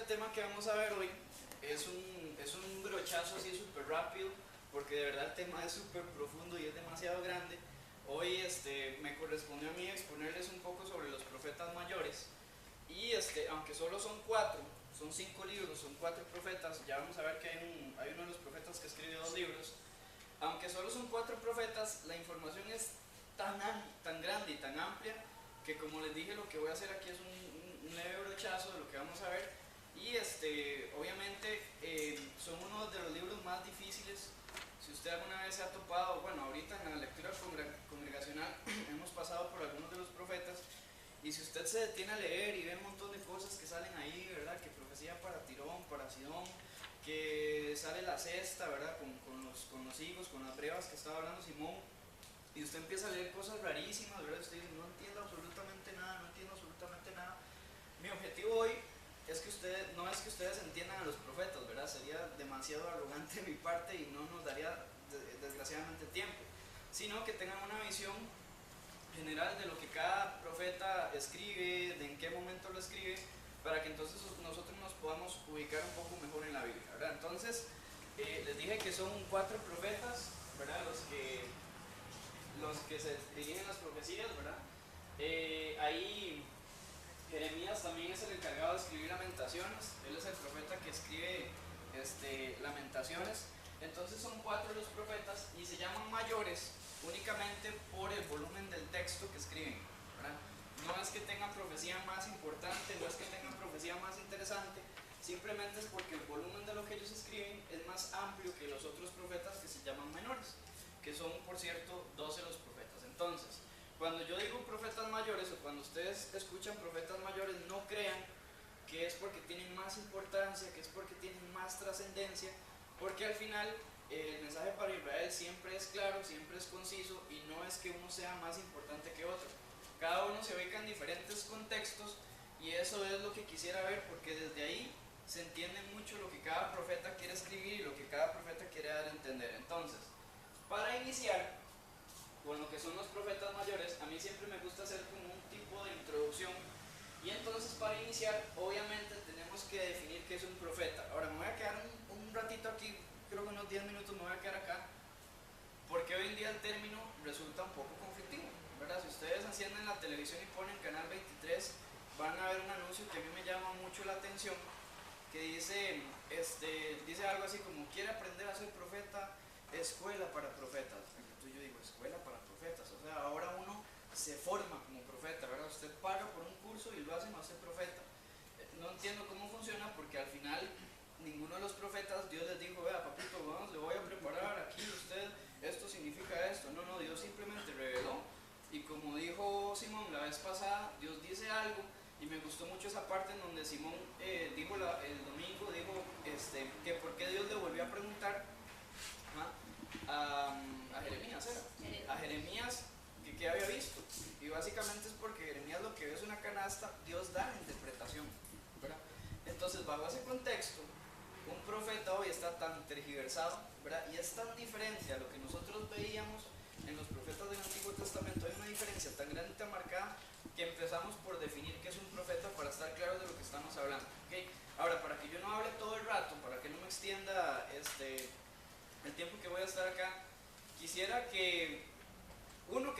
el tema que vamos a ver hoy es un brochazo así súper rápido, porque de verdad el tema es súper profundo y es demasiado grande. Hoy me correspondió a mí exponerles un poco sobre los profetas mayores. Y aunque solo son cuatro, son 5 libros, son 4 profetas, ya vamos a ver que hay uno de los profetas que escribe 2 libros. Aunque solo son 4 profetas, la información es tan grande y tan amplia que, como les dije, lo que voy a hacer aquí es un leve brochazo de lo que vamos a ver. Y obviamente son uno de los libros más difíciles. Si usted alguna vez se ha topado, bueno, ahorita en la lectura congregacional hemos pasado por algunos de los profetas, y si usted se detiene a leer y ve un montón de cosas que salen ahí, ¿verdad? Que profecía para Tirón, para Sidón, que sale la cesta, ¿verdad? Con los higos, con las brevas que estaba hablando Simón, y usted empieza a leer cosas rarísimas, ¿verdad? Usted dice, no entiendo absolutamente nada, no entiendo absolutamente nada. Mi objetivo hoy no es que ustedes entiendan a los profetas, ¿verdad? Sería demasiado arrogante de mi parte y no nos daría desgraciadamente tiempo, sino que tengan una visión general de lo que cada profeta escribe, de en qué momento lo escribe, para que entonces nosotros nos podamos ubicar un poco mejor en la Biblia, ¿verdad? Entonces, les dije que son 4 profetas, ¿verdad? Los que se dirigen las profecías, ¿verdad? Ahí Jeremías también es el encargado de escribir Lamentaciones. Él es el profeta que escribe Lamentaciones. Entonces son 4 los profetas y se llaman mayores únicamente por el volumen del texto que escriben, ¿verdad? No es que tengan profecía más importante, no es que tengan profecía más interesante, simplemente es porque el volumen de lo que ellos escriben es más amplio que los otros profetas que se llaman menores, que son, por cierto, 12 los profetas. Entonces, cuando yo digo profetas mayores, o cuando ustedes escuchan profetas mayores, no crean que es porque tienen más importancia, que es porque tienen más trascendencia, porque al final el mensaje para Israel siempre es claro, siempre es conciso, y no es que uno sea más importante que otro. Cada uno se ubica en diferentes contextos, y eso es lo que quisiera ver, porque desde ahí se entiende mucho lo que cada profeta quiere escribir y lo que cada profeta quiere dar a entender. Entonces, para iniciar con lo que son los profetas mayores, a mí siempre me gusta hacer como un tipo de introducción. Y entonces, para iniciar, obviamente tenemos que definir qué es un profeta. Ahora me voy a quedar un ratito aquí, creo que unos 10 minutos me voy a quedar acá, porque hoy en día el término resulta un poco conflictivo, ¿verdad? Si ustedes encienden la televisión y ponen Canal 23, van a ver un anuncio que a mí me llama mucho la atención, que dice algo así como: quiere aprender a ser profeta, escuela para profetas. Entonces yo digo, escuela para profetas, o sea, ahora uno se forma como profeta, ¿verdad? Usted paga por un curso y lo hace más ser profeta. No entiendo cómo funciona, porque al final ninguno de los profetas Dios les dijo: vea, papito, vamos, le voy a preparar aquí, usted, esto significa esto. No, Dios simplemente reveló, y como dijo Simón la vez pasada, Dios dice algo. Y me gustó mucho esa parte en donde Simón dijo el domingo, dijo que por qué Dios le volvió a preguntar a Jeremías, ¿era? A Jeremías que qué había visto. Y básicamente es porque Jeremías lo que ve es una canasta, Dios da la interpretación, ¿verdad? Entonces, bajo ese contexto, un profeta hoy está tan tergiversado, ¿verdad? Y es tan diferente a lo que nosotros veíamos en los profetas del Antiguo Testamento. Hay una diferencia tan grande y tan marcada que empezamos por definir qué es un profeta para estar claros de lo que estamos hablando, ¿okay? Ahora, para que yo no hable todo el rato, para que no me extienda el tiempo que voy a estar acá, quisiera que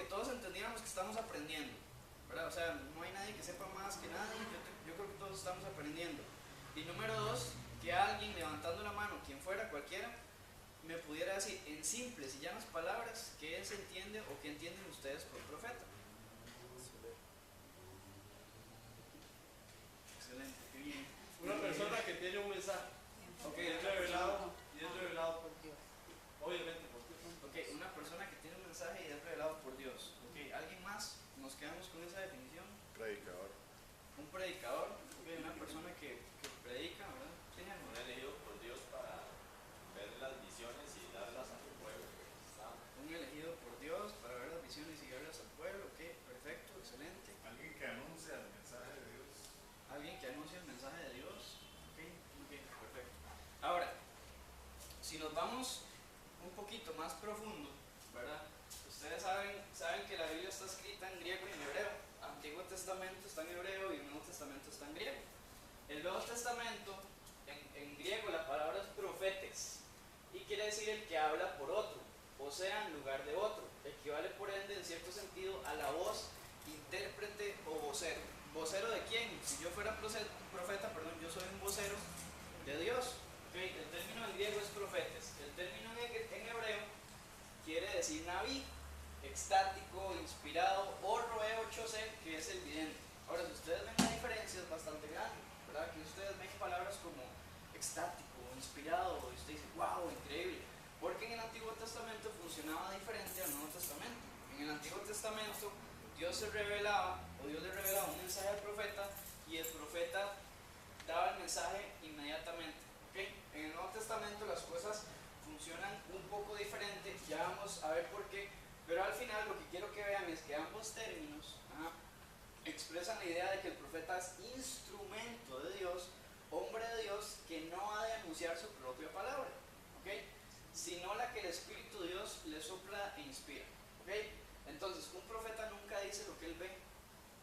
todos entendiéramos que estamos aprendiendo, ¿verdad? O sea, no hay nadie que sepa más que nadie. Yo creo que todos estamos aprendiendo. Y número 2, que alguien levantando la mano, quien fuera, cualquiera, me pudiera decir en simples y llanas palabras qué se entiende o qué entienden ustedes por profeta. Excelente, qué bien. Una persona que tiene un mensaje, Okay, y es revelado por Dios, obviamente por Dios. Ok, una persona que tiene un mensaje y es revelado por Dios. Ok, ¿alguien más? Nos quedamos con esa definición. Predicador. Un predicador, okay, una persona que predica, ¿verdad? Sí, Un elegido por Dios para ver las visiones y darlas al pueblo. un elegido por Dios para ver las visiones y guiarlas al pueblo. Ok, perfecto, excelente. Alguien que anuncia el mensaje de Dios. Alguien que anuncia el mensaje de Dios. Ok, perfecto. Ahora, si nos vamos un poquito más profundo, ¿verdad? Ustedes saben que la Biblia está escrita en griego y en hebreo. Antiguo Testamento está en hebreo y el Nuevo Testamento está en griego. El Nuevo Testamento, en griego la palabra es profetes y quiere decir el que habla por otro, o sea, en lugar de otro. Equivale por ende en cierto sentido a la voz, intérprete o vocero. ¿Vocero de quién? Si yo fuera profeta, perdón, yo soy un vocero de Dios. ¿Okay? El término en griego es profetes. El término en hebreo quiere decir naví, extático, inspirado, o roeo chose, que es el vidente. Ahora, si ustedes ven la diferencia es bastante grande, ¿verdad? Que ustedes ven palabras como extático, inspirado, y usted dice, wow, increíble. Porque en el Antiguo Testamento funcionaba diferente al Nuevo Testamento. En el Antiguo Testamento Dios se revelaba, o Dios le revelaba un mensaje al profeta, y el profeta daba el mensaje inmediatamente. ¿Okay? En el Nuevo Testamento las cosas funcionan un poco diferente, ya vamos a ver por qué, pero al final lo que quiero que vean es que ambos términos expresan la idea de que el profeta es instrumento de Dios, hombre de Dios, que no ha de anunciar su propia palabra, ¿okay? Sino la que el Espíritu de Dios le sopla e inspira. ¿Okay? Entonces, un profeta nunca dice lo que él ve,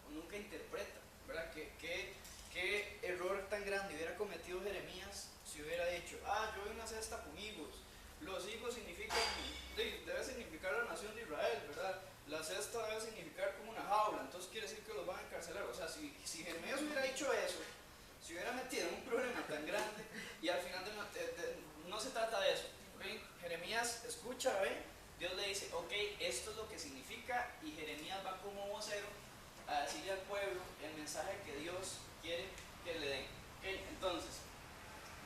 o nunca interpreta, ¿verdad? ¿Qué error tan grande hubiera cometido Jeremías si hubiera dicho, yo vi una cesta con higos? Los higos significan, debe significar la nación de Israel, ¿verdad? La cesta debe significar como una jaula, entonces quiere decir que los van a encarcelar. O sea, si Jeremías hubiera dicho eso, se hubiera metido en un problema tan grande, y al final no se trata de eso. ¿Okay? Jeremías escucha, ¿ve? Dios le dice, ok, esto es lo que significa, y Jeremías va como vocero a decirle al pueblo el mensaje que Dios quiere que le den. ¿Okay? Entonces,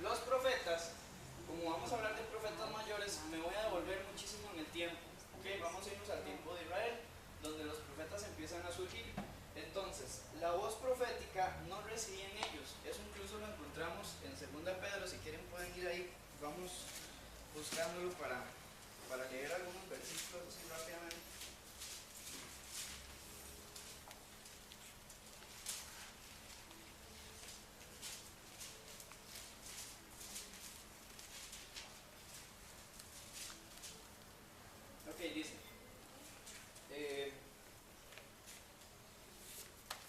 los profetas, como vamos a hablar de profetas mayores, me voy a devolver muchísimo en el tiempo. ¿Okay? Vamos a irnos al tiempo de Israel, donde los profetas empiezan a surgir. Entonces, la voz profética no residía en ellos. Eso incluso lo encontramos en 2 Pedro. Si quieren pueden ir ahí, vamos buscándolo para leer algunos versículos así rápidamente. Ok, dice.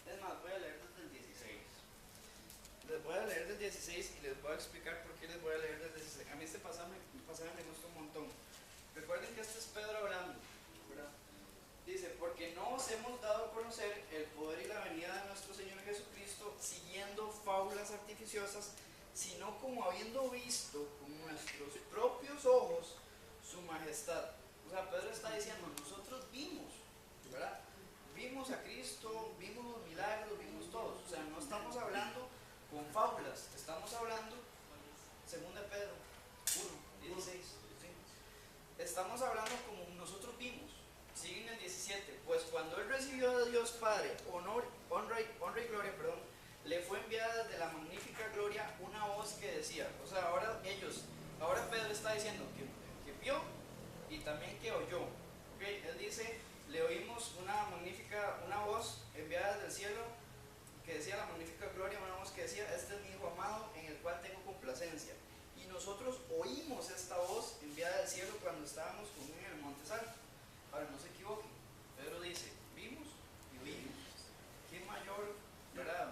Es más, voy a leer desde el 16. Les voy a leer del 16 y les voy a explicar por qué les voy a leer del 16. A mí este pasaje me gusta un montón. Recuerden que este es Pedro hablando, ¿verdad? Dice, porque no os hemos dado a conocer el poder y la venida de nuestro Señor Jesucristo siguiendo fábulas artificiosas, sino como habiendo visto con nuestros propios ojos su majestad. O sea, Pedro está diciendo, nosotros vimos, ¿verdad? Vimos a Cristo, vimos los milagros, vimos todos. O sea, no estamos hablando con fábulas, estamos hablando, 2 Pedro 1, 16, ¿sí? Estamos hablando como nosotros vimos. Sigue en el 17, pues cuando él recibió de Dios Padre honra y gloria, le fue enviada desde la magnífica gloria una voz que decía, o sea, ahora Pedro está diciendo que vio y también que oyó. ¿Okay? Él dice, le oímos una voz enviada desde el cielo que decía la magnífica gloria, una voz que decía, este es mi hijo amado en el cual tengo complacencia. Y nosotros oímos esta voz enviada del cielo cuando estábamos con él en el monte Santo. Ahora, no se equivoquen, Pedro dice, vimos y oímos. ¿Qué mayor, ¿verdad?,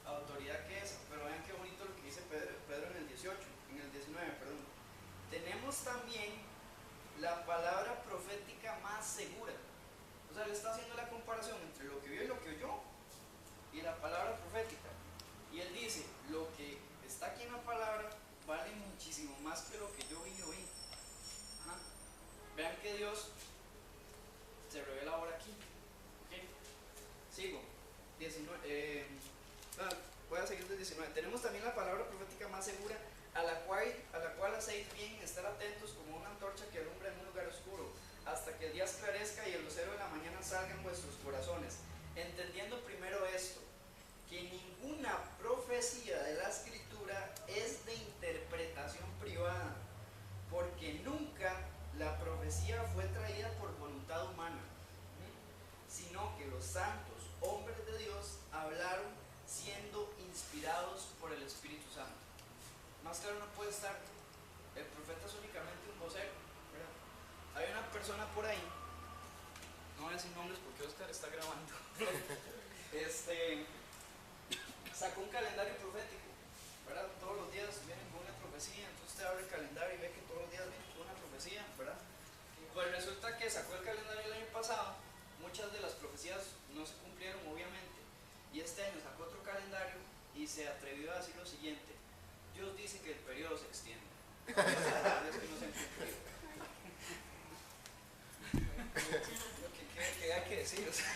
autoridad que esa? Pero vean qué bonito lo que dice Pedro en el 19, perdón. Tenemos también la palabra profética más segura. O sea, le está haciendo la comparación entre lo que vio y lo que oyó y la palabra profética. Y él dice, lo que está aquí en la palabra vale muchísimo más que lo que yo vi y oí. Vean que Dios se revela ahora aquí. ¿Okay? Sigo. 19. Voy a seguir del 19. Tenemos también la palabra profética más segura, a la cual hacéis bien estar atentos como una antorcha que alumbra en un lugar oscuro, hasta que el día esclarezca y el lucero de la mañana salga en vuestros corazones. Entendiendo primero esto, que ninguna profecía de la Escritura es de interpretación privada, porque nunca la profecía fue traída por voluntad humana, sino que los santos hombres de Dios hablaron siendo inspirados por el Espíritu Santo. Más claro no puede estar. El profeta es únicamente un vocero, ¿verdad? Hay una persona por ahí, no voy a decir nombres porque Oscar está grabando, sacó un calendario profético, se atrevió a decir lo siguiente: Dios dice que el periodo se extiende. Es que no se han cumplido. ¿Qué hay que decir? O sea,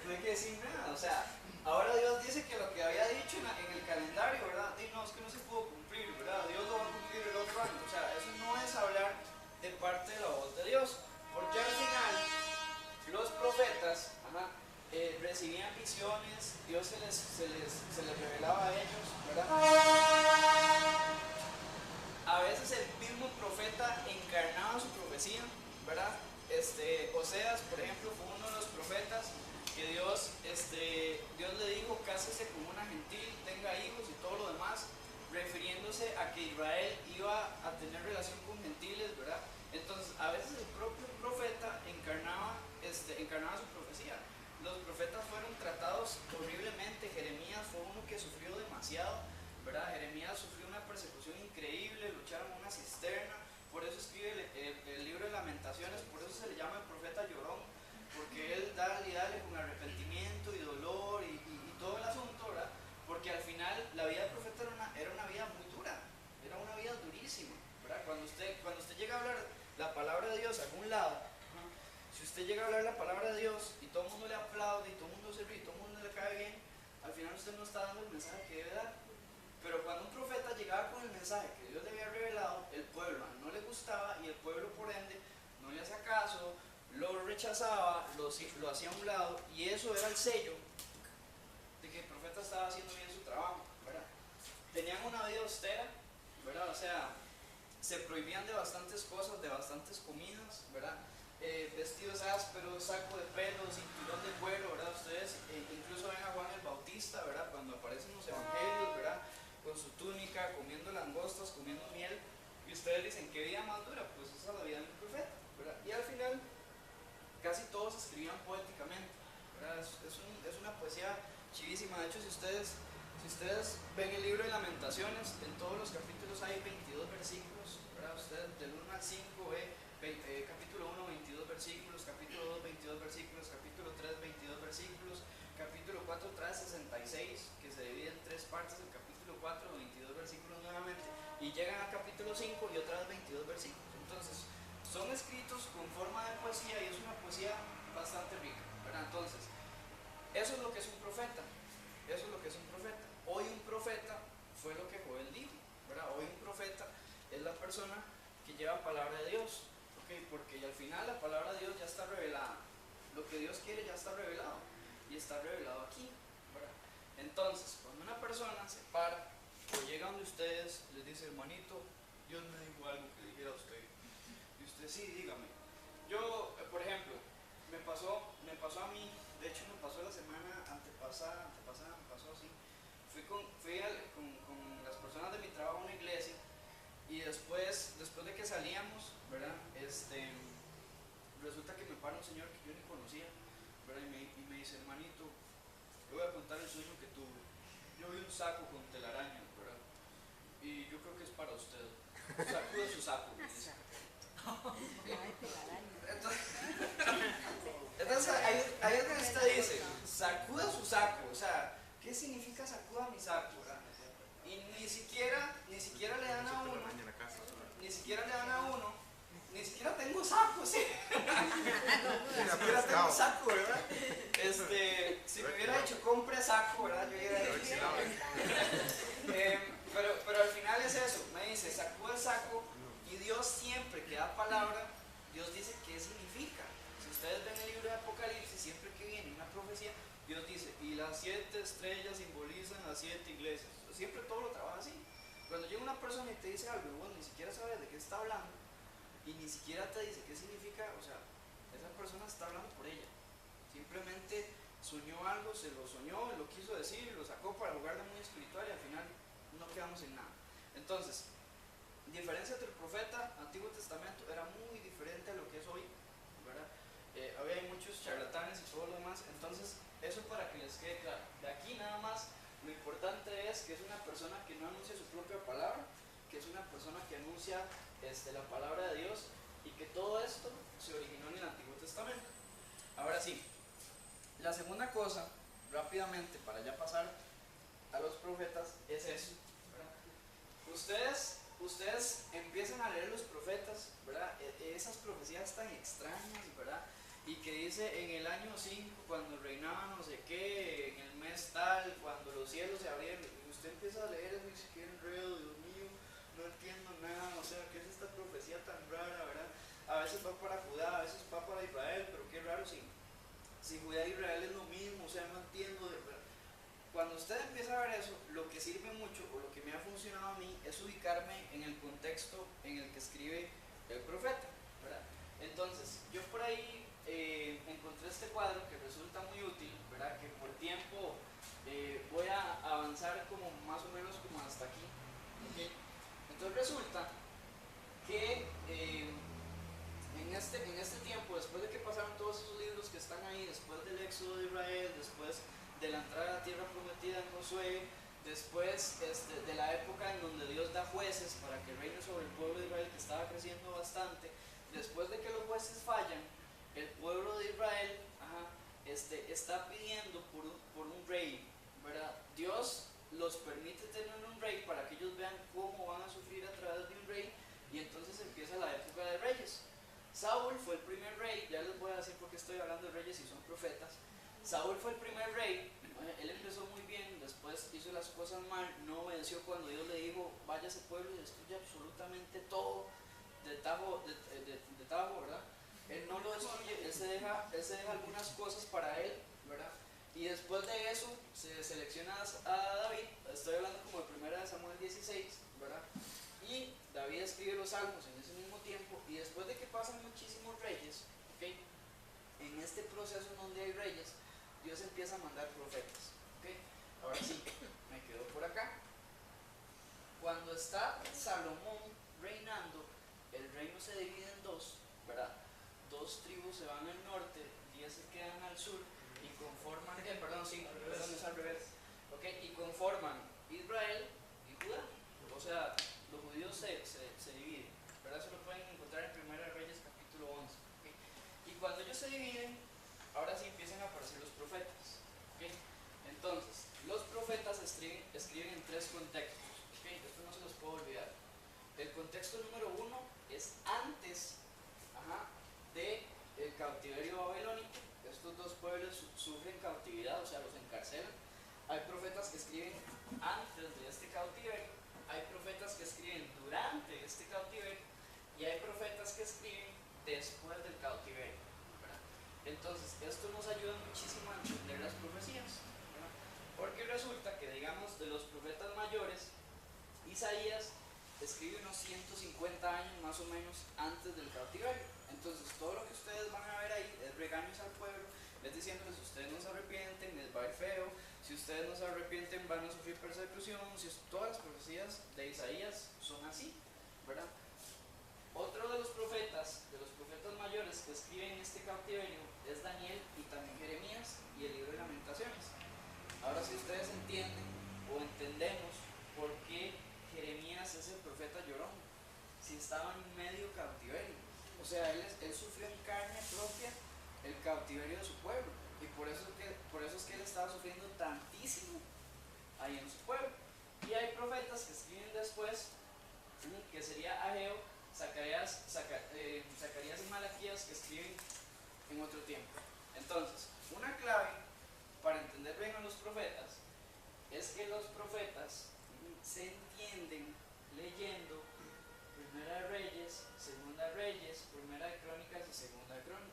no hay que decir nada. O sea, ahora Dios dice que lo que había dicho en el calendario, ¿verdad? Y no, es que no se pudo cumplir, ¿verdad? Dios lo va a cumplir el otro año. O sea, eso no es hablar de parte de la voz de Dios. Porque al final, los profetas recibían visiones, Dios se les revelaba a ellos, ¿verdad? A veces el mismo profeta encarnaba su profecía, ¿verdad? Oseas, por ejemplo, fue uno de los profetas que Dios le dijo: cásese con una gentil, tenga hijos y todo lo demás, refiriéndose a que Israel iba a tener relación con gentiles, ¿verdad? Entonces, a veces el propio profeta encarnaba su profecía. Los profetas fueron tratados horriblemente. Jeremías fue uno que sufrió demasiado, ¿verdad? Jeremías sufrió una persecución increíble, lo echaron en una cisterna. Por eso escribe el libro de Lamentaciones, por eso se le llama el profeta llorón, porque él dale con arrepentimiento y dolor y todo el asunto, ¿verdad? Porque al final la vida del profeta era una vida muy dura, era una vida durísima, ¿verdad? Cuando usted llega a hablar la palabra de Dios a algún lado, si usted llega a hablar la palabra de Dios y todo el mundo le aplaude y todo el mundo se ríe y todo el mundo le cae bien, al final usted no está dando el mensaje que debe dar. Pero cuando un profeta llegaba con el mensaje que Dios le había revelado, el pueblo no le gustaba y el pueblo por ende no le hacía caso, lo rechazaba, lo hacía a un lado, y eso era el sello de que el profeta estaba haciendo bien su trabajo, ¿verdad? Tenían una vida austera, ¿verdad? O sea, se prohibían de bastantes cosas, de bastantes comidas, ¿verdad? Vestidos ásperos, saco de pelo, cinturón de cuero, ¿verdad? Ustedes incluso ven a Juan el Bautista, ¿verdad? Cuando aparecen los evangelios, ¿verdad? Con su túnica, comiendo langostas, comiendo miel, y ustedes dicen: ¿qué vida más dura? Pues esa es la vida del profeta, ¿verdad? Y al final, casi todos escribían poéticamente, ¿verdad? Es una poesía chivísima. De hecho, si ustedes ven el libro de Lamentaciones, en todos los capítulos hay 22 versículos, ¿verdad? Ustedes del 1 al 5 capítulo 1, 22 versículos, capítulo 2, 22 versículos, capítulo 3, 22 versículos, capítulo 4 trae 66, que se divide en tres partes, el capítulo 4, 22 versículos nuevamente, y llegan al capítulo 5 y otra vez 22 versículos. Entonces, son escritos con forma de poesía y es una poesía bastante rica, ¿verdad? Entonces, eso es lo que es un profeta, eso es lo que es un profeta. Hoy un profeta fue lo que Joel dijo, ¿verdad? Hoy un profeta es la persona que lleva palabra de Dios, ¿ok? Porque al final la palabra de Dios ya está revelada, lo que Dios quiere ya está revelado, y está revelado aquí, ¿verdad? Entonces, cuando una persona se para o llega donde ustedes, les dice: hermanito, Dios me dijo algo que dijera a usted, y usted: sí, dígame. Yo, por ejemplo, me pasó a mí, de hecho me pasó la semana antepasada, me pasó así. Fui con las personas de mi trabajo a una iglesia, y después de que salíamos, ¿verdad? Resulta que me para un señor que yo ni conocía, ¿verdad? Y me dice: hermanito, le voy a contar el sueño que tuve. Yo vi un saco con telarañas, ¿verdad? Y yo creo que es para usted. Sacude su saco, me dice. Entonces ahí es donde usted dice: sacuda su saco. O sea, ¿qué significa sacuda mi saco, verdad? Y ni siquiera le dan a uno, ni siquiera tengo saco, ¿sí? Ni siquiera tengo saco, ¿verdad? Si me hubiera dicho: compre saco, ¿verdad? Yo hubiera dicho. Pero al final es eso, me dice: sacuda el saco. Y Dios siempre que da palabra, Dios dice qué significa. Si ustedes ven el libro de Apocalipsis, siempre que viene una profecía, Dios dice: y las 7 estrellas simbolizan las 7 iglesias. Siempre todo lo trabaja así. Cuando llega una persona y te dice algo, y vos ni siquiera sabes de qué está hablando, y ni siquiera te dice qué significa, o sea, esa persona está hablando por ella. Simplemente soñó algo, se lo soñó, lo quiso decir, lo sacó para jugar de muy espiritual, y al final no quedamos en nada. Entonces, diferencia entre el profeta Antiguo Testamento era muy diferente a lo que es hoy, ¿verdad? Había muchos charlatanes y todo lo demás. Entonces, eso para que les quede claro. De aquí nada más, lo importante es que es una persona que no anuncia su propia palabra, que es una persona que anuncia la palabra de Dios, y que todo esto se originó en el Antiguo Testamento. Ahora sí, la segunda cosa, rápidamente, para ya pasar a los profetas es eso, ¿verdad? Ustedes empiezan a leer los profetas, ¿verdad? Esas profecías tan extrañas, ¿verdad? Y que dice en el año 5, cuando reinaba no sé qué, en el mes tal, cuando los cielos se abrieron, y usted empieza a leer eso y dice, qué enredo, Dios mío, no entiendo nada, o sea, ¿qué es esta profecía tan rara, verdad? A veces va para Judá, a veces va para Israel, pero qué raro si Judá e Israel es lo mismo, o sea, no entiendo, ¿verdad? Cuando usted empieza a ver eso, lo que sirve mucho, o lo que me ha funcionado a mí, es ubicarme en el contexto en el que escribe el profeta, ¿verdad? Entonces, yo por ahí encontré este cuadro que resulta muy útil, ¿verdad? Que por tiempo voy a avanzar como más o menos como hasta aquí, ¿ok? Entonces resulta que en este tiempo, después de que pasaron todos esos libros que están ahí, después del éxodo de Israel, después de la entrada a la tierra prometida en Josué, después de la época en donde Dios da jueces para que reine sobre el pueblo de Israel que estaba creciendo bastante, después de que los jueces fallan, el pueblo de Israel está pidiendo por un rey, ¿verdad? Dios los permite tener un rey para que ellos vean cómo van a sufrir a través de un rey, y entonces empieza la época de reyes. Saúl fue el primer rey, ya les voy a decir por qué estoy hablando de reyes y son profetas. Saúl fue el primer rey, él empezó muy bien, después hizo las cosas mal, no obedeció cuando Dios le dijo, vaya a ese pueblo y destruya absolutamente todo de tajo, ¿verdad? Él no lo destruye, él se deja algunas cosas para él, ¿verdad? Y después de eso se selecciona a David, estoy hablando como de 1 Samuel 16, ¿verdad? Y David escribe los salmos en ese mismo tiempo, y después de que pasan muchísimos reyes, ¿ok? En este proceso en donde hay reyes, Dios empieza a mandar profetas, ¿ok? Ahora sí, me quedo por acá. Cuando está Salomón reinando, el reino se divide en dos, ¿verdad? 2 tribus se van al norte, 10 se quedan al sur, y conforman, perdón, es al revés, ¿ok? Y conforman Israel y Judá. O sea, los judíos se dividen, ¿verdad? Eso lo pueden encontrar en 1 Reyes capítulo 11, ¿ok? Y cuando ellos se dividen, ahora sí empiezan a aparecer los profetas, ¿ok? Entonces, los profetas escriben en 3 contextos, ¿ok? Esto no se los puedo olvidar. El contexto número 1 es antes del cautiverio babilónico. Estos 2 pueblos sufren cautividad, o sea, los encarcelan. Hay profetas que escriben antes de este cautiverio, hay profetas que escriben durante este cautiverio, y hay profetas que escriben después del cautiverio, ¿verdad? Entonces, esto nos ayuda muchísimo a entender las profecías, ¿verdad? Porque resulta que, digamos, de los profetas mayores, Isaías escribe unos 150 años más o menos antes del cautiverio. Entonces, todo lo que ustedes van a ver ahí es regaños al pueblo, es diciéndoles, si ustedes no se arrepienten, les va a ir feo, si ustedes no se arrepienten, van a sufrir persecución. Todas las profecías de Isaías son así, ¿verdad? Otro de los profetas mayores que escriben este cautiverio es Daniel y también Jeremías y el libro de Lamentaciones. Ahora, si ustedes entienden o entendemos por qué Jeremías es el profeta llorón, si estaba en medio cautiverio, o sea, él sufrió en carne propia el cautiverio de su pueblo, y por eso es que él estaba sufriendo tantísimo ahí en su pueblo. Y hay profetas que escriben después, que sería Ageo, Zacarías y Malaquías, que escriben en otro tiempo. Entonces, una clave para entender bien a los profetas es que los profetas se entienden leyendo Primera de Reyes, Segunda de Reyes, Primera de Crónicas y Segunda de Crónicas.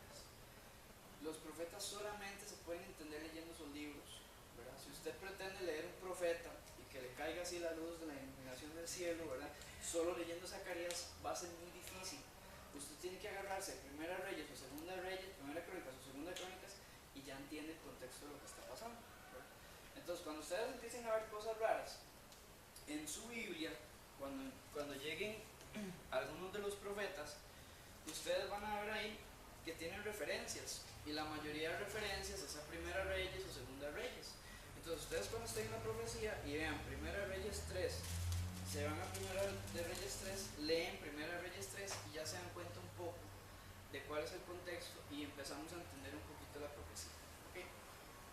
Los profetas solamente se pueden entender leyendo esos libros, ¿verdad? Si usted pretende leer un profeta y que le caiga así la luz de la iluminación del cielo, ¿verdad?, solo leyendo Zacarías va a ser muy difícil. Usted tiene que agarrarse a Primera de Reyes o Segunda de Reyes, Primera de Crónicas o Segunda de Crónicas, y ya entiende el contexto de lo que está pasando, ¿verdad? Entonces, cuando ustedes empiecen a ver cosas raras en su Biblia, cuando lleguen algunos de los profetas, ustedes van a ver ahí que tienen referencias, y la mayoría de referencias es a Primera Reyes o Segunda Reyes. Entonces, ustedes cuando estén en la profecía y vean Primera Reyes 3, se van a Primera de Reyes 3, leen Primera Reyes 3 y ya se dan cuenta un poco de cuál es el contexto, y empezamos a entender un poquito la profecía, ¿okay?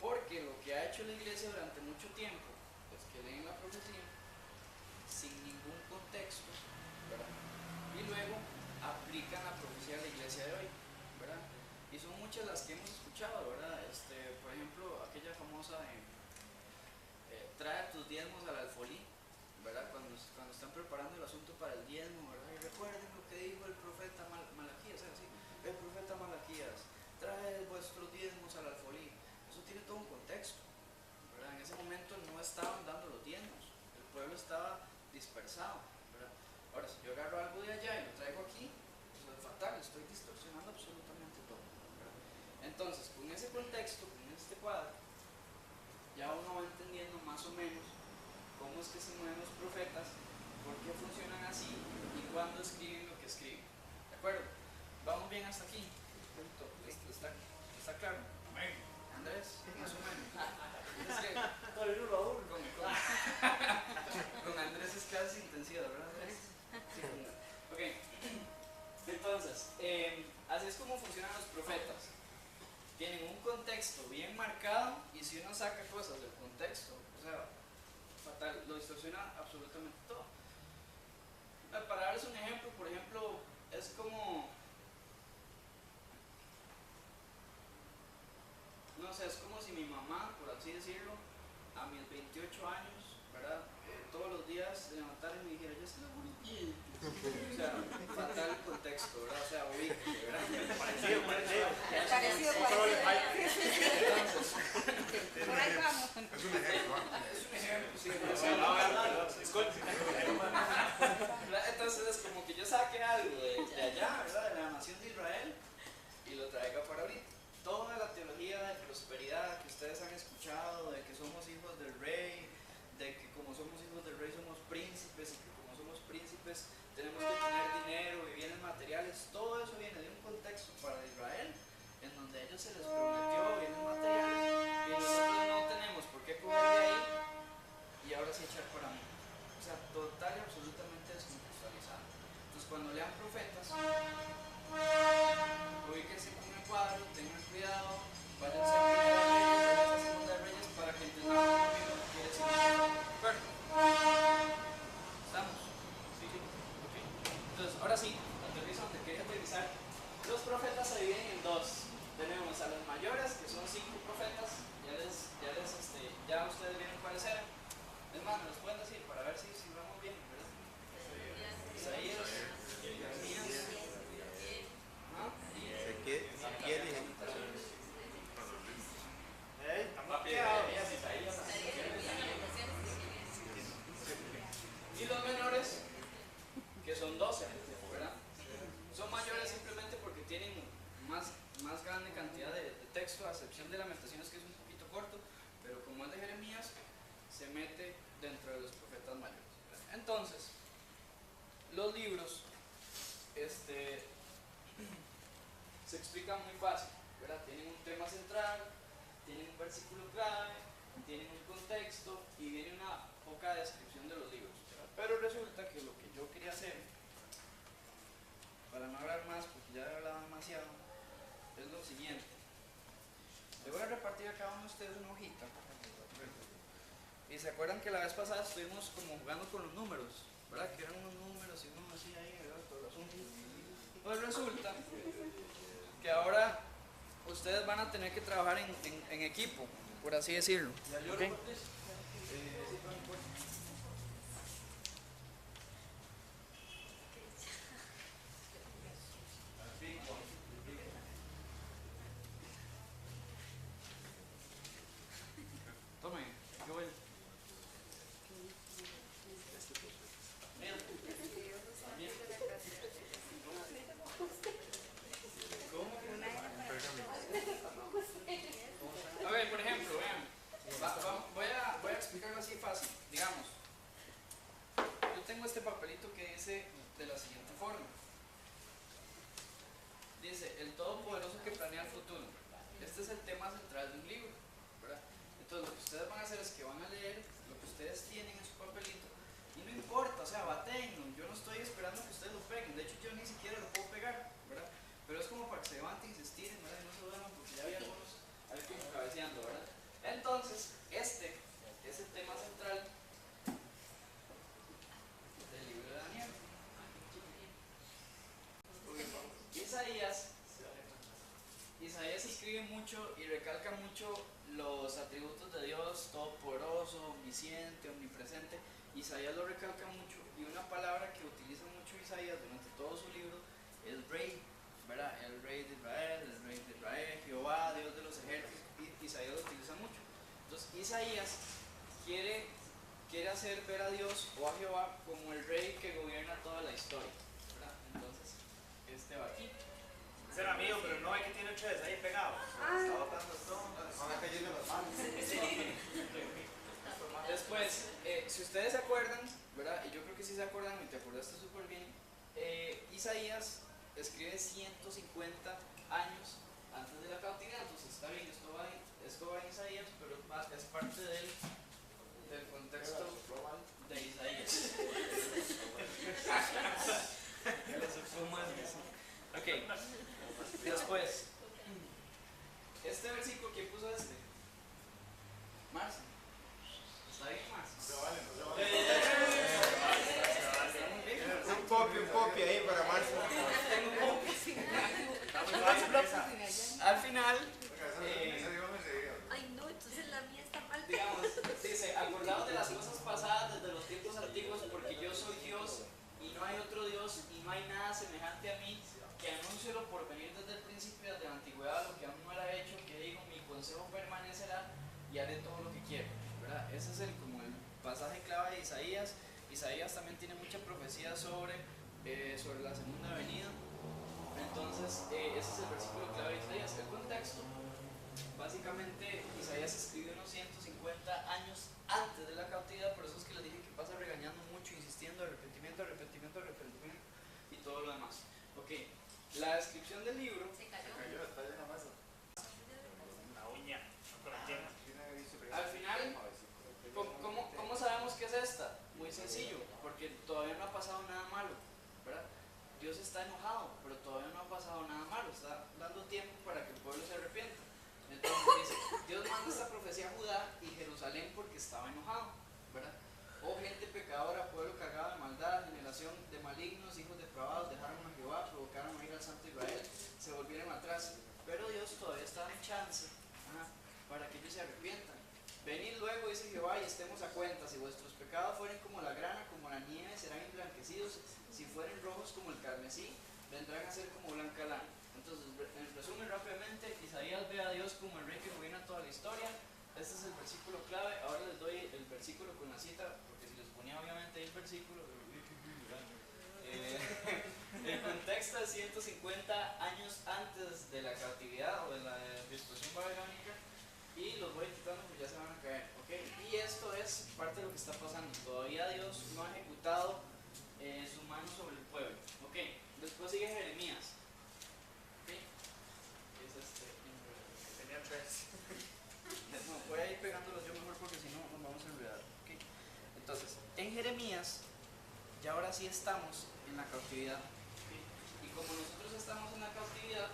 Porque lo que ha hecho la iglesia durante mucho tiempo es que profecía sin ningún contexto, ¿verdad? Y luego aplican la profecía a la iglesia de hoy, ¿verdad? Y son muchas las que hemos escuchado, ¿verdad? Por ejemplo, aquella famosa de trae tus diezmos al alfolí, ¿verdad? Cuando están preparando el asunto para el diezmo, ¿verdad? Y recuerden lo que dijo el profeta Malaquías, ¿sí? El profeta Malaquías, trae vuestros diezmos al alfolí. Eso tiene todo un contexto, ¿verdad? En ese momento no estaban dando los diezmos, el pueblo estaba dispersado, ¿verdad? Ahora, si yo agarro algo de allá y lo traigo aquí, eso es fatal, estoy distorsionando absolutamente todo, ¿verdad? Entonces, con ese contexto, con este cuadro, ya uno va entendiendo más o menos cómo es que se mueven los profetas, por qué funcionan así y cuándo escriben lo que escriben. ¿De acuerdo? ¿Vamos bien hasta aquí? ¿Está claro? Amén. Andrés, más o menos. Es que No, yo no lo aburro. con Andrés es casi intensiva, ¿verdad, Andrés? Sí, ok. Entonces, así es como funcionan los profetas. Tienen un contexto bien marcado y si uno saca cosas del contexto, o sea, fatal, lo distorsiona absolutamente todo. Para darles un ejemplo, por ejemplo, es como, no sé, es como si mi mamá, por así decirlo, a mis 28 años, ¿verdad? Todos los días se levantara y me dijera, ya está bonito. O sea, fatal el contexto, ¿verdad? O sea, ubíquese, ¿verdad? Parecido. Parecido. Entonces, Por ahí vamos. Es un ejemplo. es un ejemplo, sí. Entonces es como que yo saque algo de allá, ¿verdad? De la nación de Israel y lo traiga para ahorita. Toda la teología de prosperidad que ustedes han escuchado, de que somos hijos del rey, de que como somos hijos del rey somos príncipes y que como somos príncipes tenemos que tener dinero y bienes materiales, todo eso viene de un contexto para Israel en donde a ellos se les prometió bienes materiales y nosotros no tenemos por qué coger de ahí y ahora sí echar para mí. O sea, total y absolutamente descontextualizado. Entonces cuando lean profetas, ubíquense con el cuadro, tengan cuidado, váyanse a Primera de Reyes, váyanse a Segunda de Reyes para que entendamos lo que quiere decir. ¿De acuerdo? ¿Estamos? Sí. Ok. Entonces, ahora sí, aterrizo donde quería aterrizar. Los profetas se dividen en dos. Tenemos a los mayores, que son 5 profetas, ya ustedes vieron cuáles eran. Es más, me los pueden decir para ver si vamos bien, ¿verdad? Isaías, Jeremías, ¿no? Y los menores, que son 12, ¿verdad? Son mayores simplemente porque tienen más grande cantidad de texto, a excepción de Lamentaciones, que es un poquito corto, pero como es de Jeremías, se mete dentro de los profetas mayores. Entonces, los libros se explican muy fácil, ¿verdad? Tienen un tema central, tienen un versículo clave, tienen un contexto y viene una poca descripción de los libros, ¿verdad? Pero resulta que lo que yo quería hacer, para no hablar más porque ya he hablado demasiado, es lo siguiente. Le voy a repartir a cada uno de ustedes una hojita. Y se acuerdan que la vez pasada estuvimos como jugando con los números, ¿verdad? Que eran unos números y uno así ahí, ¿verdad? Todo el asunto. Pues resulta que ahora ustedes van a tener que trabajar en equipo, por así decirlo. ¿Ok? Tomen, yo voy. A ver, por ejemplo, vean, voy a explicarlo así fácil. Digamos, yo tengo este papelito que dice de la siguiente forma. Dice, el Todopoderoso que planea el futuro. Este es el tema central de un libro, ¿verdad? Entonces lo que ustedes van a hacer es que van a leer lo que ustedes tienen en su papelito y no importa, o sea, batéenlo. Yo no estoy esperando que ustedes lo peguen, de hecho yo ni siquiera lo puedo pegar, ¿verdad? Pero es como para que se levanten y se estiren, ¿verdad? Y no se duerman porque ya había algunos ahí como cabeceando, ¿verdad? Entonces, este es el tema central mucho y recalca mucho los atributos de Dios, todopoderoso, omnisciente, omnipresente. Isaías lo recalca mucho, y una palabra que utiliza mucho Isaías durante todo su libro es rey, ¿verdad? El rey de Israel, Jehová, Dios de los ejércitos. Isaías lo utiliza mucho. Entonces Isaías quiere hacer ver a Dios o a Jehová como el rey que gobierna toda la historia, ¿verdad? Entonces este va aquí. Ese era mío, pero no hay que tiene ustedes ahí pegados. Está botando todo. Van a cayendo las manos. Después, si ustedes se acuerdan, ¿verdad? Y yo creo que sí se acuerdan y te acordaste súper bien, Isaías escribe 150 años antes de la cautividad. Entonces está bien, esto va en Isaías, pero es parte del contexto de Isaías. Ok, después, este versículo, ¿quién puso este? Marcia. ¿Está bien, Marcia? No se vale, no se vale. Un copy ahí para marzo. Al final, Ese Dios me seguía. Ay, no, entonces la mía está mal. digamos, dice, acordaos de las cosas pasadas desde los tiempos antiguos, porque yo soy Dios y no hay otro Dios y no hay nada semejante a mí, que anuncio lo por venir desde el principio, desde la antigüedad, lo que aún no era hecho, que digo, mi consejo permanecerá y haré todo lo que quiero, ¿verdad? Ese es como el pasaje clave de Isaías. Isaías también tiene mucha profecía sobre la segunda venida. Entonces, ese es el versículo clave de Isaías. El contexto, básicamente, Isaías escribió unos 150 años antes de la cautividad, por eso es que les dije que pasa regañando mucho, insistiendo, arrepentimiento y todo lo demás. Ok, la descripción del libro. Se cayó. Cayó, está en la masa. Una uña. No con la tienda. Al final, ¿cómo sabemos que es esta? Muy sencillo, porque todavía no ha pasado nada malo, ¿verdad? Dios está enojado, pero todavía no ha pasado nada malo, está dando tiempo para que el pueblo se arrepienta. Entonces dice, Dios manda esta profecía a Judá y Jerusalén porque estaba enojado, ¿verdad? Oh gente pecadora, pueblo cargado de maldad, generación de malignos, hijos depravados, dejaron a Jehová, provocaron a ir al santo Israel, se volvieron atrás. Pero Dios todavía está dando chance para que ellos se arrepientan. Venid luego, dice Jehová, y estemos a cuenta. Si vuestros pecados fueren como la grana, como la nieve, serán emblanquecidos. Si fueren rojos como el carmesí, vendrán a ser como blanca lana. Entonces, en resumen, rápidamente, Isaías ve a Dios como el rey que gobierna toda la historia. Este es el versículo clave. Ahora les doy el versículo con la cita, porque si les ponía obviamente el versículo, el contexto es 150 años antes de la cautividad o de la dispersión babilónica, y los voy quitando porque ya se van a caer, ¿ok? Y esto es parte de lo que está pasando. Todavía Dios no ha ejecutado su mano sobre el pueblo, ¿ok? Después sigue Jeremías, ¿ok? Es Tenía tres. no, voy a ir pegándolos yo mejor porque si no nos vamos a enredar, ¿ok? Entonces, en Jeremías, ya ahora sí estamos en la cautividad, ¿ok? Y como nosotros estamos en la cautividad,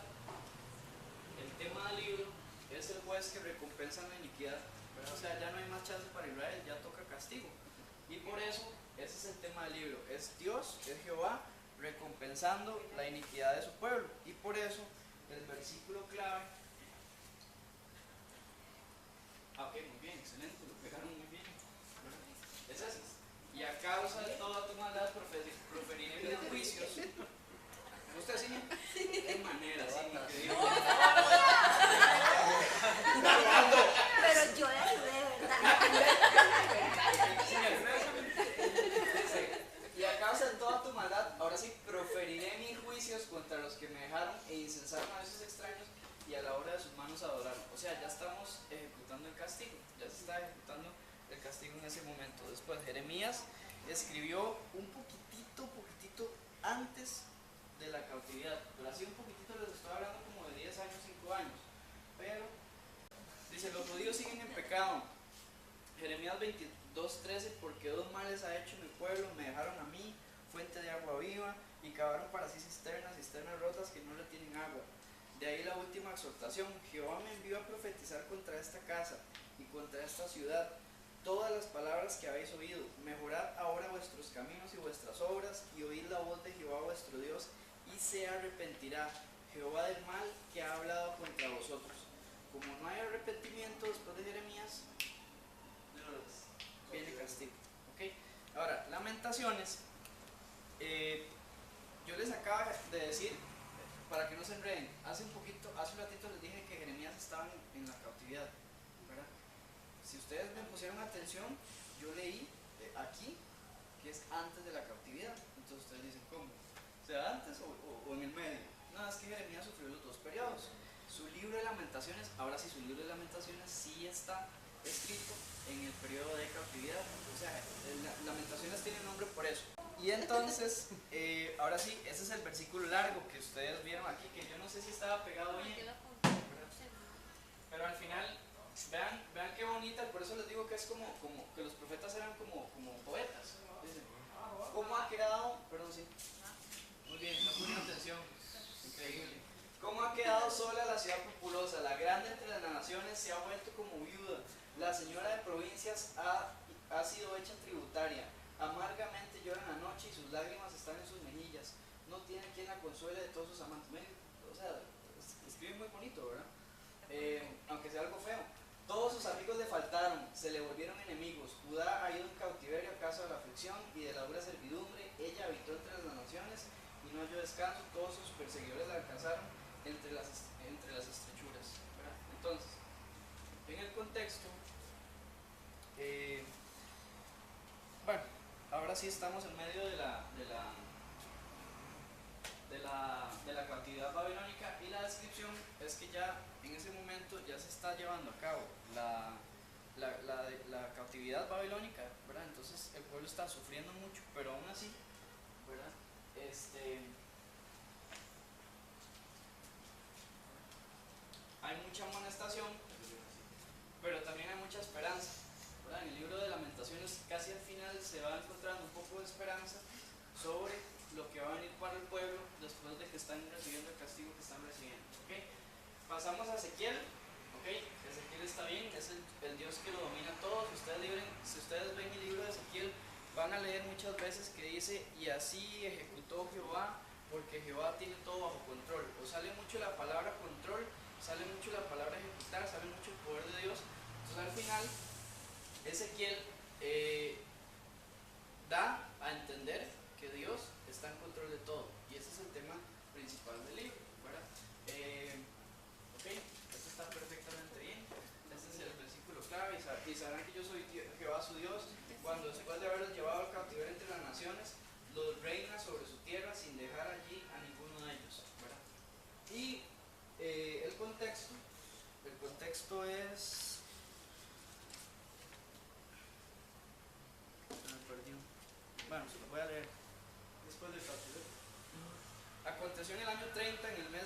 el tema del libro es el juez que recompensa la iniquidad, ¿verdad? O sea, ya no hay más chance para Israel, ya toca castigo. Y por eso, ese es el tema del libro, es Dios, es Jehová, recompensando la iniquidad de su pueblo. Y por eso, el versículo clave, ok, muy bien, excelente, lo pegaron muy bien, ¿verdad? Es ese. Y a causa de toda tu maldad proferiré mis juicios. ¿Usted sí? ¿Qué manera, sí? Pero yo le ayudé, ¿verdad? Y a causa de toda tu maldad, ahora sí proferiré mis juicios contra los que me dejaron e incensaron a esos extraños y a la obra de sus manos adoraron. O sea, ya estamos ejecutando el castigo, ya se está ejecutando el castigo en ese momento. Después Jeremías escribió un poquitito antes de la cautividad, pero así un poquitito les estoy hablando como de 10 años, 5 años. Pero dice, los judíos siguen en pecado. Jeremías 22:13, porque dos males ha hecho mi pueblo, me dejaron a mí, fuente de agua viva, y cavaron para sí cisternas rotas que no retienen agua. De ahí la última exhortación, Jehová me envió a profetizar contra esta casa y contra esta ciudad todas las palabras que habéis oído. Mejorad ahora vuestros caminos y vuestras obras, y oíd la voz de Jehová vuestro Dios, y se arrepentirá Jehová del mal que ha hablado contra vosotros. como no hay arrepentimiento después de Jeremías, viene castigo. ¿Ok? Ahora, Lamentaciones, yo les acabo de decir, para que no se enreden, hace un ratito les dije que Jeremías estaba en la cautividad, ¿verdad? Si ustedes me pusieron atención, yo leí aquí que es antes de la cautividad. Entonces ustedes dicen, ¿cómo? O sea, antes o en el medio. No, es que Jeremías sufrió los dos periodos. Su libro de Lamentaciones, ahora sí, su libro de Lamentaciones sí está escrito en el periodo de cautividad. O sea, Lamentaciones tiene nombre por eso. Y entonces, ahora sí, ese es el versículo largo que ustedes vieron aquí, que yo no sé si estaba pegado bien, pero al final, vean qué bonita, por eso les digo que es como que los profetas eran como poetas. Dicen, ¿cómo ha quedado? Perdón, sí. Muy bien, no pusieron atención. Increíble. ¿Cómo ha quedado sola la ciudad populosa? La grande entre las naciones se ha vuelto como viuda. La señora de provincias ha sido hecha tributaria. Amargamente lloran la noche y sus lágrimas están en sus mejillas. No tiene quien la consuele de todos sus amantes. O sea, escribe muy bonito, ¿verdad? Aunque sea algo feo. Todos sus amigos le faltaron, se le volvieron enemigos. Judá ha ido en cautiverio a causa de la aflicción y de la dura servidumbre. Ella habitó entre las naciones y no halló descanso. Todos sus perseguidores la alcanzaron entre las estrechuras, ¿verdad? Entonces, en el contexto, bueno, ahora sí estamos en medio de la cautividad babilónica, y la descripción es que ya en ese momento ya se está llevando a cabo la cautividad babilónica, ¿verdad? Entonces el pueblo está sufriendo mucho, pero aún así, ¿verdad? Hay mucha amonestación, pero también hay mucha esperanza, ¿verdad? En el libro de Lamentaciones casi al final se va encontrando un poco de esperanza sobre lo que va a venir para el pueblo después de que están recibiendo el castigo que están recibiendo. ¿Okay? Pasamos a Ezequiel. ¿Okay? Ezequiel está bien, es el Dios que lo domina todo. Si ustedes ven el libro de Ezequiel, van a leer muchas veces que dice, y así ejecutó Jehová, porque Jehová tiene todo bajo control. O sale mucho la palabra control, sale mucho la palabra ejecutar, sale mucho el poder de Dios. Entonces al final, Ezequiel da a entender que Dios está en control de todo, y ese es el tema principal del libro, ¿verdad? Ok, esto está perfectamente bien. Este es el versículo clave, y sabrán que yo soy Jehová su Dios, cuando después de haberlos llevado al cautiverio entre las naciones, los reina sobre su tierra sin dejar allí a ninguno de ellos, ¿verdad? Y el contexto es... Bueno, se lo voy a leer. Después del cautiverio. Aconteció en el año 30, en el mes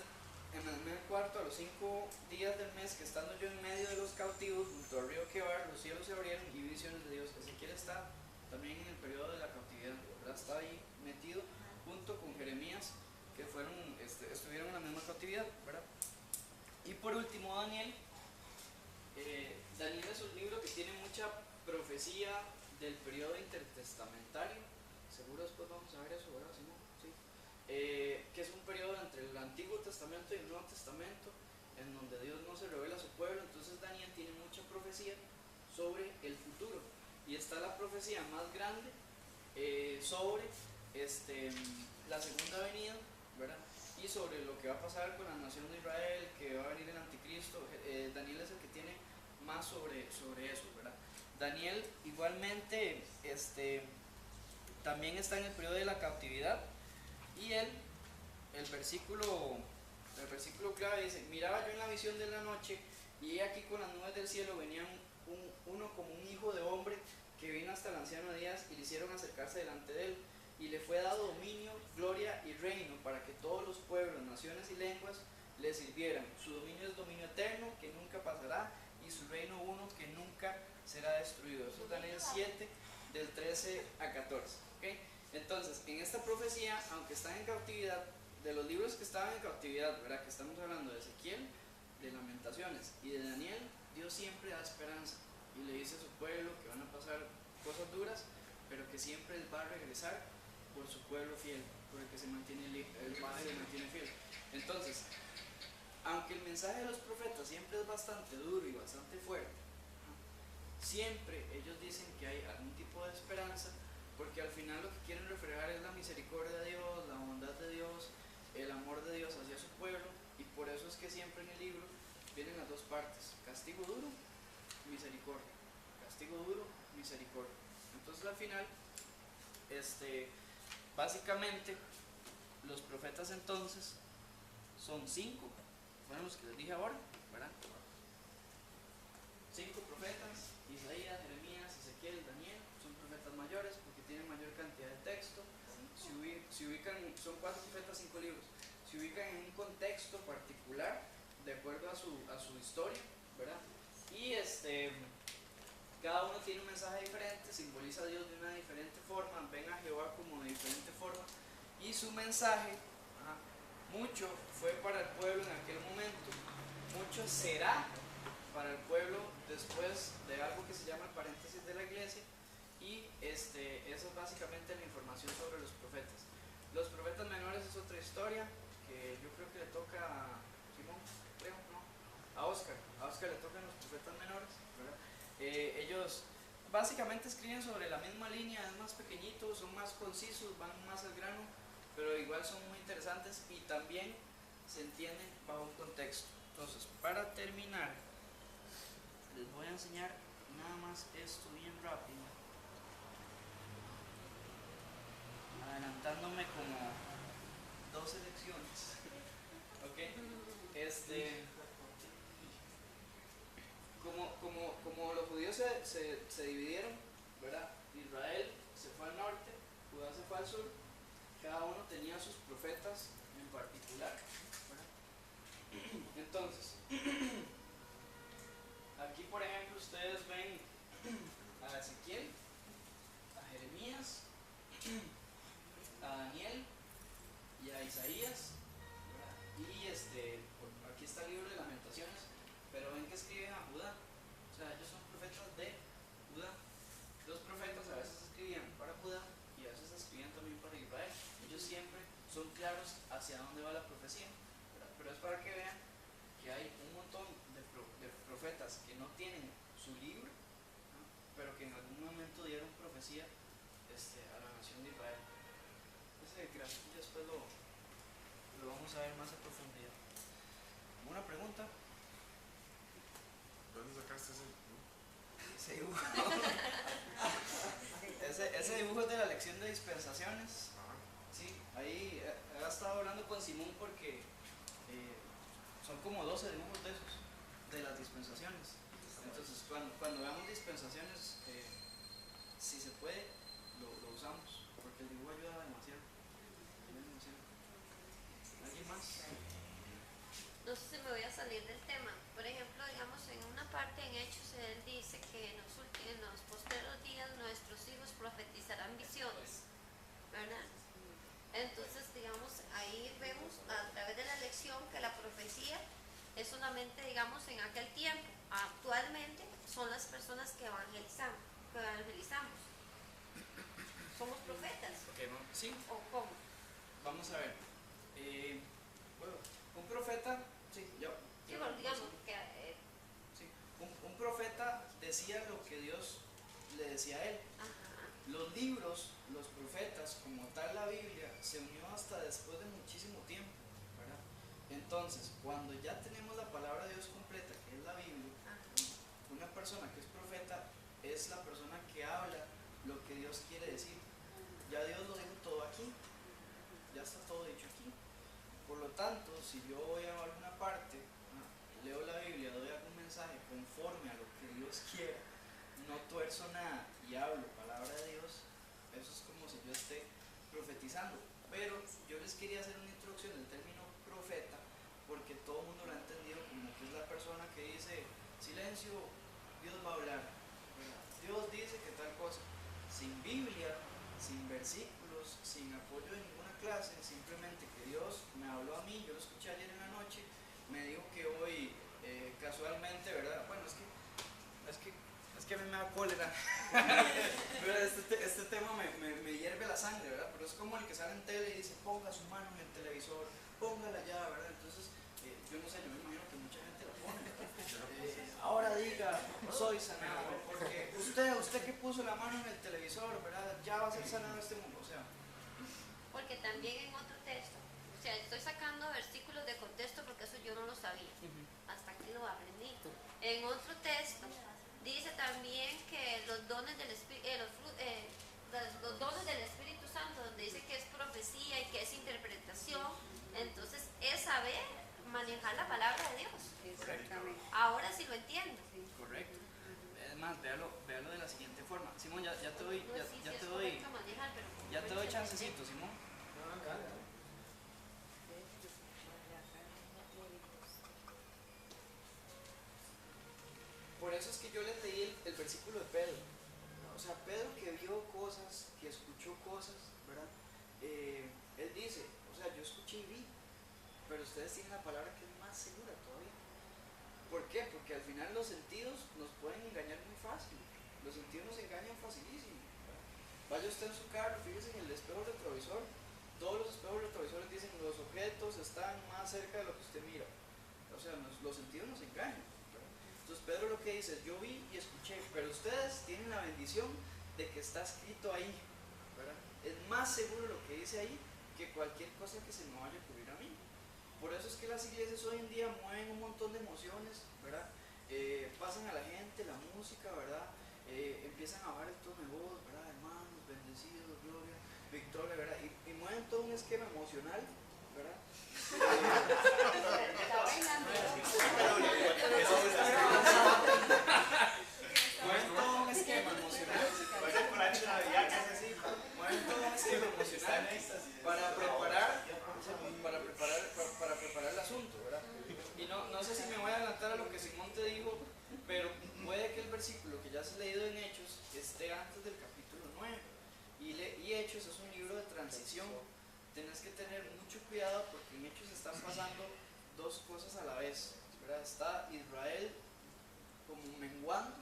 cuarto, a los 5 días del mes, que estando yo en medio de los cautivos, junto al río Quebar, los cielos se abrieron y vi visiones de Dios. Ezequiel está también en el periodo de la cautividad, ¿verdad? Está ahí metido junto con Jeremías, que estuvieron en la misma cautividad, ¿verdad? Y por último, Daniel. Daniel es un libro que tiene mucha profecía del periodo intertestamentario. Seguro después vamos a ver eso, ¿verdad? ¿Sí, no? Sí. Que es un periodo entre el Antiguo Testamento y el Nuevo Testamento, en donde Dios no se revela a su pueblo. Entonces Daniel tiene mucha profecía sobre el futuro, y está la profecía más grande sobre la segunda venida, ¿verdad? Y sobre lo que va a pasar con la nación de Israel, que va a venir el anticristo. Daniel es el que tiene más sobre eso, ¿verdad? Daniel igualmente también está en el periodo de la cautividad, y el versículo clave dice: miraba yo en la visión de la noche, y he aquí con las nubes del cielo venían uno como un hijo de hombre, que vino hasta el anciano de días, y le hicieron acercarse delante de él, y le fue dado dominio, gloria y reino, para que todos los pueblos, naciones y lenguas le sirvieran. Su dominio es dominio eterno, que nunca pasará, y su reino uno, que nunca será destruido. Eso es Daniel 7, del 13 a 14. ¿Okay? Entonces, en esta profecía, aunque están en cautividad, de los libros que estaban en cautividad, ¿verdad? Que estamos hablando de Ezequiel, de Lamentaciones y de Daniel, Dios siempre da esperanza y le dice a su pueblo que van a pasar cosas duras, pero que siempre él va a regresar por su pueblo fiel, por el que se mantiene fiel. Entonces, aunque el mensaje de los profetas siempre es bastante duro y bastante fuerte, siempre ellos dicen que hay algún tipo de esperanza, porque al final lo que quieren reflejar es la misericordia de Dios, la bondad de Dios, el amor de Dios hacia su pueblo, y por eso es que siempre en el libro vienen las dos partes: castigo duro, misericordia; castigo duro, misericordia. Entonces al final, básicamente los profetas entonces son 5, fueron los que les dije ahora, ¿verdad? 5 profetas: Isaías, Jeremías, Ezequiel, Daniel. Son profetas mayores porque tienen mayor cantidad de texto. Se ubican, son 4 profetas, 5 libros. Se ubican en un contexto particular de acuerdo a su historia, ¿verdad? Y cada uno tiene un mensaje diferente, simboliza a Dios de una diferente forma, ven a Jehová como de diferente forma, y su mensaje, mucho fue para el pueblo en aquel momento, mucho será para el pueblo después de algo que se llama el paréntesis de la iglesia, y esa es básicamente la información sobre los profetas. Los profetas menores es otra historia que yo creo que le toca a Simón, creo, ¿no? A Oscar le tocan los profetas menores, ¿verdad? Ellos básicamente escriben sobre la misma línea, es más pequeñitos, son más concisos, van más al grano, pero igual son muy interesantes y también se entienden bajo un contexto. Entonces, para terminar, les voy a enseñar nada más esto bien rápido, adelantándome como 12 lecciones. ¿Ok? Como los judíos se dividieron, ¿verdad? Israel se fue al norte, Judá se fue al sur, cada uno tenía sus profetas en particular, ¿verdad? Entonces, aquí por ejemplo ustedes ven a Ezequiel, a Jeremías, a Daniel y a Isaías, ¿verdad? Y aquí está el libro de Lamentaciones, pero ven que escriben a Judá, o sea, ellos son profetas de Judá. Los profetas a veces escribían para Judá y a veces escribían también para Israel. Ellos siempre son claros hacia dónde va la profecía, ¿verdad? Pero es para que vean que hay un montón de profetas que no tienen su libro, ¿no? Pero que en algún momento dieron profecía a la nación de Israel. Ese gráfico después lo vamos a ver más a profundidad. ¿Alguna pregunta? ¿Dónde sacaste ese? Ese dibujo. ese dibujo es de la lección de dispensaciones. Sí, ahí he estado hablando con Simón porque son como 12 dibujos de esos, de las dispensaciones. Entonces, cuando veamos dispensaciones, si se puede, lo usamos, porque el dibujo ayuda demasiado. ¿Alguien más? No sé si me voy a salir del tema. Por ejemplo, digamos, en una parte en Hechos, él dice que en los posteros días nuestros hijos profetizarán visiones, ¿verdad? Entonces, digamos, ahí vemos a través de la lección que la profecía es solamente, digamos, en aquel tiempo. Actualmente son las personas que evangelizamos. Somos profetas. Okay, ¿no? Sí. ¿O cómo? Vamos a ver. Bueno, un profeta, sí, yo. Sí, bueno, digamos que Sí, un profeta decía lo que Dios le decía a él. ajá. Los libros, los profetas, como tal la Biblia, se unió hasta después de muchísimo tiempo, ¿verdad? Entonces, cuando ya tenemos la palabra de Dios completa, que es la Biblia, una persona que es profeta es la persona que habla lo que Dios quiere decir. Ya Dios lo dijo todo aquí, ya está todo dicho aquí. Por lo tanto, si yo voy a alguna parte, leo la Biblia, doy algún mensaje conforme a lo que Dios quiera, no tuerzo nada y hablo palabra de Dios, eso es como si yo esté profetizando. Pero yo les quería hacer una introducción del término profeta, porque todo el mundo lo ha entendido como que es la persona que dice, silencio, Dios va a hablar, ¿verdad? Dios dice que tal cosa, sin Biblia, sin versículos, sin apoyo de ninguna clase, simplemente que Dios me habló a mí, yo lo escuché ayer en la noche, me dijo que hoy casualmente, ¿verdad? Bueno, es que a mí me da cólera. Pero este tema me hierve la sangre, ¿verdad? Pero es como el que sale en tele y dice, ponga su mano en el televisor, póngala allá, ¿verdad? Entonces, yo yo no sé, yo me imagino que mucha gente lo pone. Ahora diga, soy sanado, porque usted que puso la mano en el televisor, ¿verdad? Ya va a ser sanado este mundo, o sea. Porque también en otro texto, o sea, estoy sacando versículos de contexto porque eso yo no lo sabía, hasta que lo aprendí. En otro texto dice también que los dones del Espíritu, los dones del Espíritu Santo, donde dice que es profecía y que es interpretación, entonces es saber manejar la palabra de Dios. Exactamente. Ahora sí lo entiendo. Correcto. Es más, véalo de la siguiente forma. Simón, ya te doy, No sé si ya es te doy, correcto manejar, pero como ya yo te doy lo chancecito, Simón. Por eso es que yo les leí el versículo de Pedro. O sea, Pedro que vio cosas, que escuchó cosas, ¿verdad? Él dice, o sea, yo escuché y vi, pero ustedes tienen la palabra que es más segura todavía. ¿Por qué? Porque al final los sentidos nos pueden engañar muy fácil. Los sentidos nos engañan facilísimo, ¿verdad? Vaya usted en su carro, fíjese en el espejo retrovisor. Todos los espejos retrovisores dicen los objetos están más cerca de lo que usted mira. O sea, los sentidos nos engañan. Entonces Pedro lo que dice es, yo vi y escuché, pero ustedes tienen la bendición de que está escrito ahí, ¿verdad? Es más seguro lo que dice ahí que cualquier cosa que se me vaya a ocurrir a mí. Por eso es que las iglesias hoy en día mueven un montón de emociones, ¿verdad? Pasan a la gente la música, ¿verdad? Empiezan a bajar el tono de voz, ¿verdad? Hermanos, bendecidos, gloria, victoria, ¿verdad? Y mueven todo un esquema emocional, ¿verdad? Mueven todo un esquema emocional. Vaya por ancho la vida, que es así. Mueven todo un esquema emocional para preparar el asunto, ¿verdad? Y no sé si me voy a adelantar a lo que Simón te dijo, pero puede que el versículo que ya has leído en Hechos esté antes del capítulo 9. Y Hechos es un libro de transición. Tenés que tener mucho cuidado porque en Hechos están pasando dos cosas a la vez, ¿verdad? Está Israel como menguando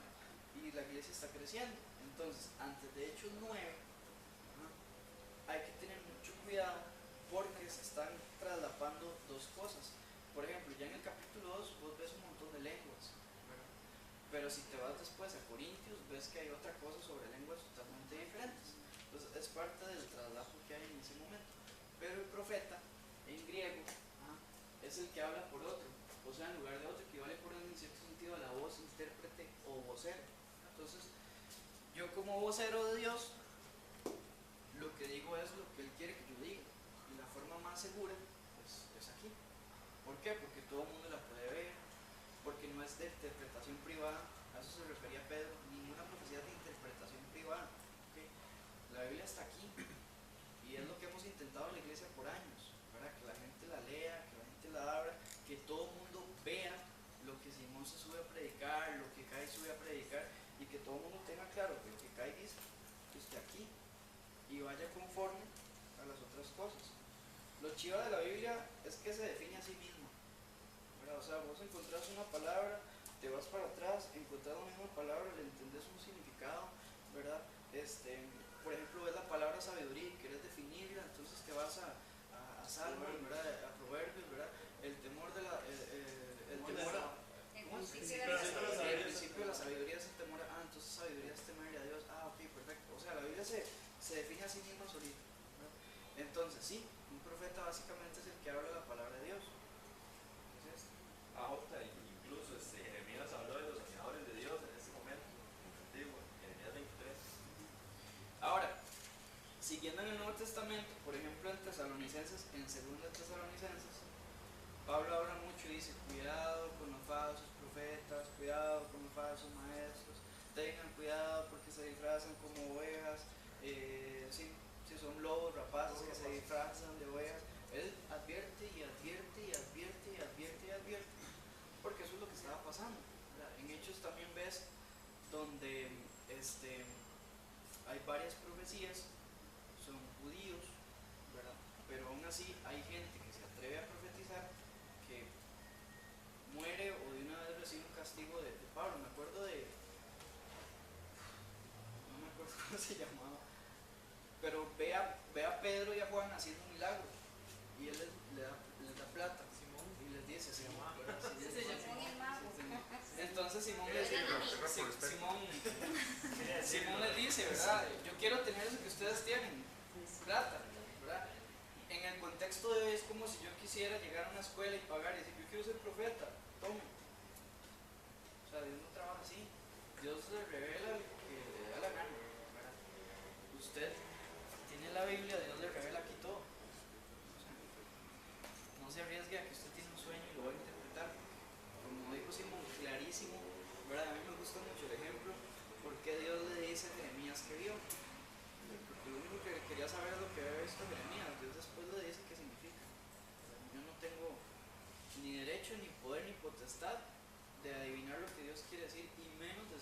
y la iglesia está creciendo. Entonces, antes de Hechos 9, ¿no? Hay que tener mucho cuidado porque se están traslapando dos cosas. Por ejemplo, ya en el capítulo 2 vos ves un montón de lenguas, ¿verdad? Pero si te vas después a Corintios, ves que hay otra cosa sobre lenguas totalmente diferentes. Entonces, es parte del traslapo que hay en ese momento. Pero el profeta, en griego, es el que habla por otro. O sea, en lugar de otro, equivale por en cierto sentido a la voz, intérprete o vocero. Entonces, yo como vocero de Dios, lo que digo es lo que Él quiere que yo diga. Y la forma más segura pues, es aquí. ¿Por qué? Porque todo el mundo la puede ver, porque no es de interpretación privada. A eso se refería Pedro. Ninguna profecía de interpretación privada. ¿Okay? La Biblia está aquí. Y es lo que hemos intentado en la iglesia por años, ¿verdad? Que la gente la lea, que la gente la abra, que todo el mundo vea lo que Simón se sube a predicar, lo que Kai sube a predicar, y que todo el mundo tenga claro que lo que Kai dice, que esté aquí, y vaya conforme a las otras cosas. Lo chiva de la Biblia es que se define a sí mismo, ¿verdad? O sea, vos encontrás una palabra, te vas para atrás, encontrás la misma palabra, le entendés un significado, ¿verdad? Por ejemplo, ves la palabra sabiduría y quieres definirla, entonces te vas a Salmos, ¿verdad? A Proverbios, ¿verdad? El temor de la... el principio de la sabiduría es el temor a... entonces sabiduría es temerle a Dios. Ok, perfecto. O sea, la Biblia se define a sí misma solita, ¿verdad? Entonces, sí, un profeta básicamente es el que habla la palabra de Dios. ¿Qué es esto? Incluso Jeremías habló de los soñadores de Dios en ese momento, en el antiguo, Jeremías 23. Ahora, siguiendo en el Nuevo Testamento, por ejemplo en Tesalonicenses, en 2 Tesalonicenses, Pablo habla mucho y dice, cuidado con los falsos profetas, cuidado con los falsos maestros, tengan cuidado porque se disfrazan como ovejas, si son lobos rapaces que se disfrazan de ovejas. Él advierte y advierte y advierte y advierte y advierte, porque eso es lo que estaba pasando, ¿verdad? En Hechos también ves donde hay varias profecías, son judíos, ¿verdad? Pero aún así hay gente que se atreve a profetizar que muere o de una vez recibe un castigo de Pablo. Me acuerdo no me acuerdo cómo se llamaba, pero ve a Pedro y a Juan haciendo un milagro y él les da plata y les dice, Simón el mago. Entonces Simón Oigan, Simón les dice, ¿verdad? Yo quiero tener eso que ustedes tienen, plata, ¿verdad? En el contexto de hoy es como si yo quisiera llegar a una escuela y pagar y decir, yo quiero ser profeta, tome. O sea, Dios no trabaja así. Dios le revela lo que le da la gana, ¿verdad? Usted tiene la Biblia, Dios le revela aquí todo. O sea, no se arriesgue a que usted tiene un sueño y lo va a interpretar. Como dijo Simón, clarísimo, ¿verdad? A mí me gusta mucho el ejemplo, porque Dios le dice a Jeremías que vio. Porque lo único que quería saber es lo que había visto Jeremías. Dios después le dice qué significa. Yo no tengo ni derecho, ni poder, ni potestad de adivinar lo que Dios quiere decir, y menos de